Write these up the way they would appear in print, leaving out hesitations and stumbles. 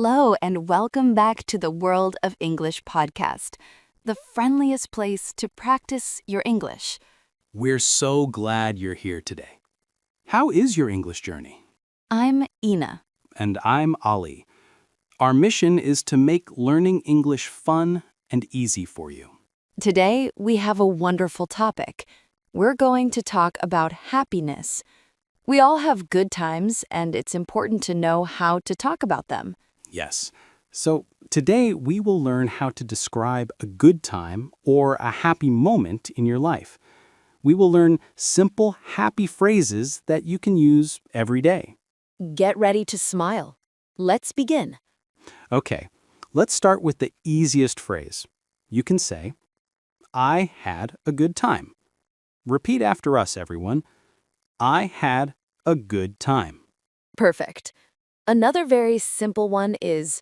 Hello, and welcome back to the World of English podcast, the friendliest place to practice your English. We're so glad you're here today. How is your English journey? I'm Ina. And I'm Ali. Our mission is to make learning English fun and easy for you. Today, we have a wonderful topic. We're going to talk about happiness. We all have good times, and it's important to know how to talk about them. Yes. So today we will learn how to describe a good time or a happy moment in your life. We will learn simple, happy phrases that you can use every day. Get ready to smile. Let's begin. Okay, let's start with the easiest phrase. You can say, I had a good time. Repeat after us, everyone. I had a good time. Perfect. Another very simple one is,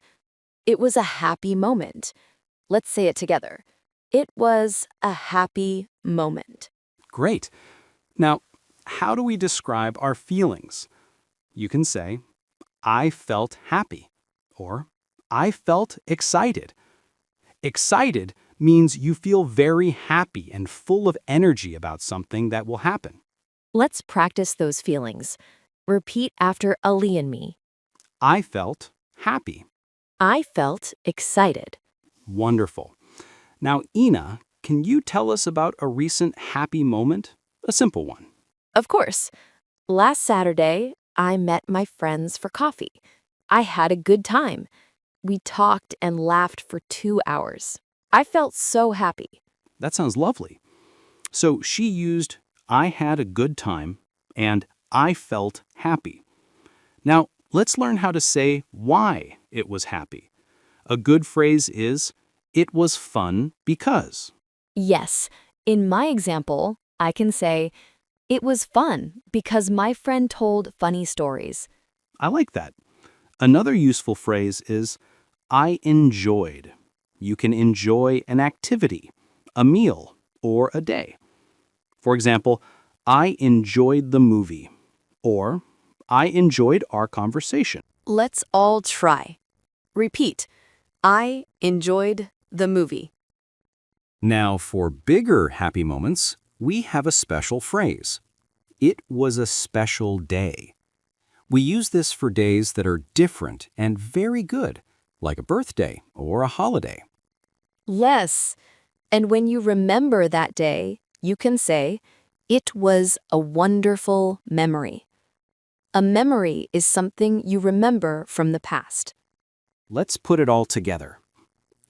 it was a happy moment. Let's say it together. It was a happy moment. Great. Now, how do we describe our feelings? You can say, I felt happy, or I felt excited. Excited means you feel very happy and full of energy about something that will happen. Let's practice those feelings. Repeat after Ali and me. I felt happy. I felt excited. Wonderful. Now, Ina, can you tell us about a recent happy moment? A simple one. Of course. Last Saturday, I met my friends for coffee. I had a good time. We talked and laughed for 2 hours. I felt so happy. That sounds lovely. So she used I had a good time and I felt happy. Now, let's learn how to say why it was happy. A good phrase is, it was fun because. Yes, in my example, I can say, it was fun because my friend told funny stories. I like that. Another useful phrase is, I enjoyed. You can enjoy an activity, a meal, or a day. For example, I enjoyed the movie, or I enjoyed our conversation. Let's all try. Repeat. I enjoyed the movie. Now, for bigger happy moments, we have a special phrase. It was a special day. We use this for days that are different and very good, like a birthday or a holiday. Yes. And when you remember that day, you can say, it was a wonderful memory. A memory is something you remember from the past. Let's put it all together.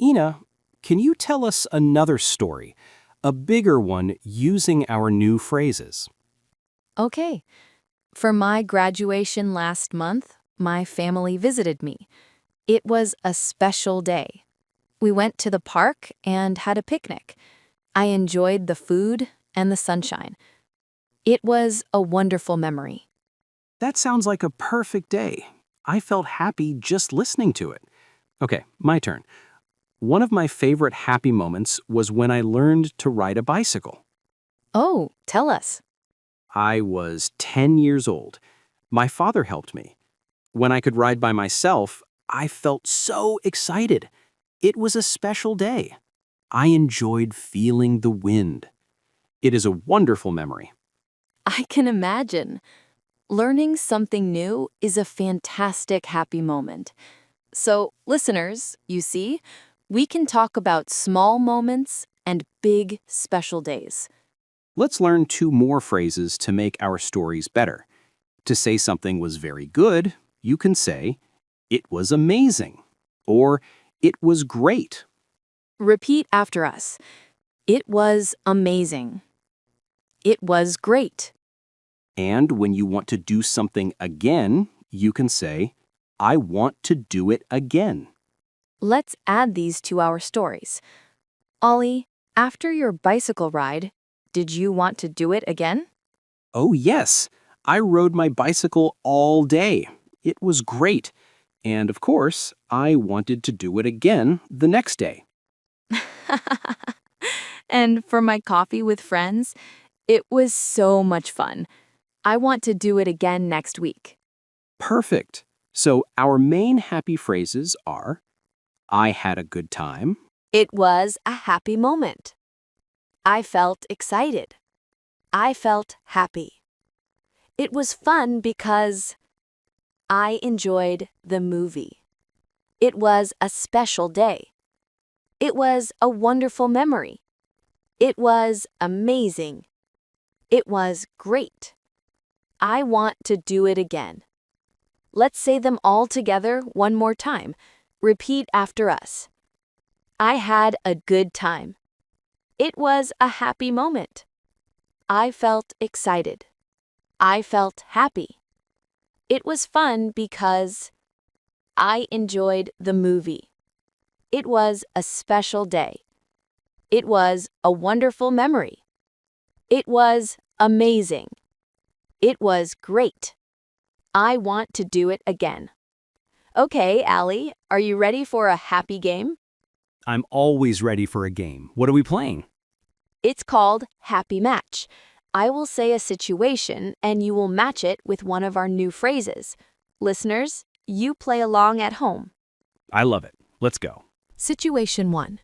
Ina, can you tell us another story, a bigger one using our new phrases? Okay. For my graduation last month, my family visited me. It was a special day. We went to the park and had a picnic. I enjoyed the food and the sunshine. It was a wonderful memory. That sounds like a perfect day. I felt happy just listening to it. Okay, my turn. One of my favorite happy moments was when I learned to ride a bicycle. Oh, tell us. I was 10 years old. My father helped me. When I could ride by myself, I felt so excited. It was a special day. I enjoyed feeling the wind. It is a wonderful memory. I can imagine. Learning something new is a fantastic happy moment. So, listeners, you see, we can talk about small moments and big special days. Let's learn 2 more phrases to make our stories better. To say something was very good, you can say, it was amazing, or it was great. Repeat after us. It was amazing. It was great. And when you want to do something again, you can say, I want to do it again. Let's add these to our stories. Ollie, after your bicycle ride, did you want to do it again? Oh, yes. I rode my bicycle all day. It was great. And of course, I wanted to do it again the next day. And for my coffee with friends, it was so much fun. I want to do it again next week. Perfect. So our main happy phrases are, I had a good time, It was a happy moment. I felt excited. I felt happy. It was fun because I enjoyed the movie. It was a special day. It was a wonderful memory. It was amazing. It was great. I want to do it again. Let's say them all together one more time. Repeat after us. I had a good time. It was a happy moment. I felt excited. I felt happy. It was fun because I enjoyed the movie. It was a special day. It was a wonderful memory. It was amazing. It was great. I want to do it again. Okay, Allie, are you ready for a happy game? I'm always ready for a game. What are we playing? It's called Happy Match. I will say a situation and you will match it with one of our new phrases. Listeners, you play along at home. I love it. Let's go. Situation 1.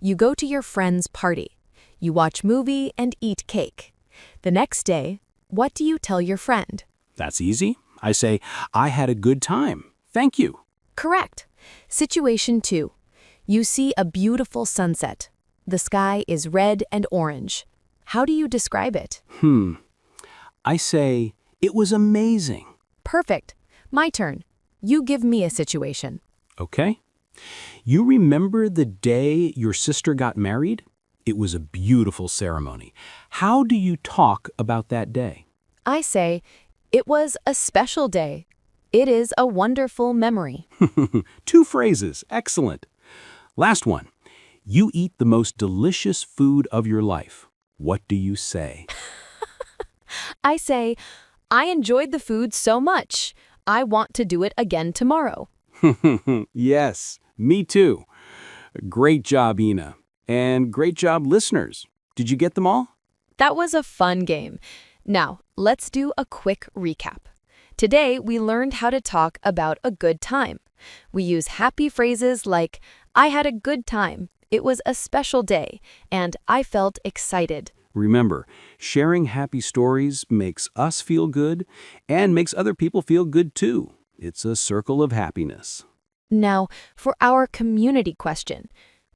You go to your friend's party. You watch movie and eat cake. The next day, what do you tell your friend? That's easy. I say, I had a good time. Thank you. Correct. Situation 2. You see a beautiful sunset. The sky is red and orange. How do you describe it? I say, it was amazing. Perfect. My turn. You give me a situation. Okay. You remember the day your sister got married? It was a beautiful ceremony. How do you talk about that day? I say, it was a special day. It is a wonderful memory. 2 phrases. Excellent. Last one. You eat the most delicious food of your life. What do you say? I say, I enjoyed the food so much. I want to do it again tomorrow. Yes, me too. Great job, Ina. And great job, listeners. Did you get them all? That was a fun game. Now, let's do a quick recap. Today, we learned how to talk about a good time. We use happy phrases like, I had a good time, it was a special day, and I felt excited. Remember, sharing happy stories makes us feel good and makes other people feel good too. It's a circle of happiness. Now, for our community question,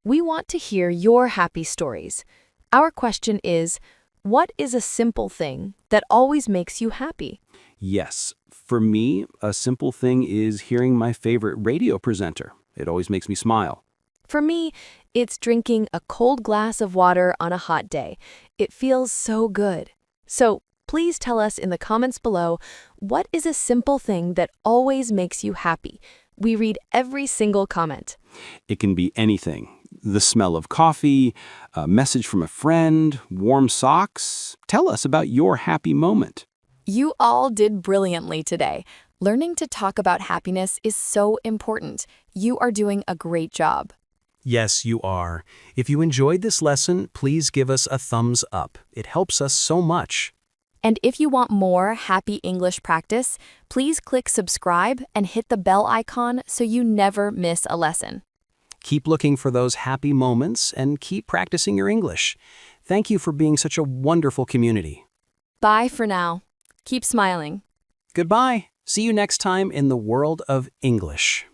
we want to hear your happy stories. Our question is, what is a simple thing that always makes you happy? Yes, for me, a simple thing is hearing my favorite radio presenter. It always makes me smile. For me, it's drinking a cold glass of water on a hot day. It feels so good. So please tell us in the comments below, what is a simple thing that always makes you happy? We read every single comment. It can be anything. The smell of coffee, a message from a friend, warm socks. Tell us about your happy moment. You all did brilliantly today. Learning to talk about happiness is so important. You are doing a great job. Yes, you are. If you enjoyed this lesson, please give us a thumbs up. It helps us so much. And if you want more happy English practice, please click subscribe and hit the bell icon so you never miss a lesson. Keep looking for those happy moments and keep practicing your English. Thank you for being such a wonderful community. Bye for now. Keep smiling. Goodbye. See you next time in the world of English.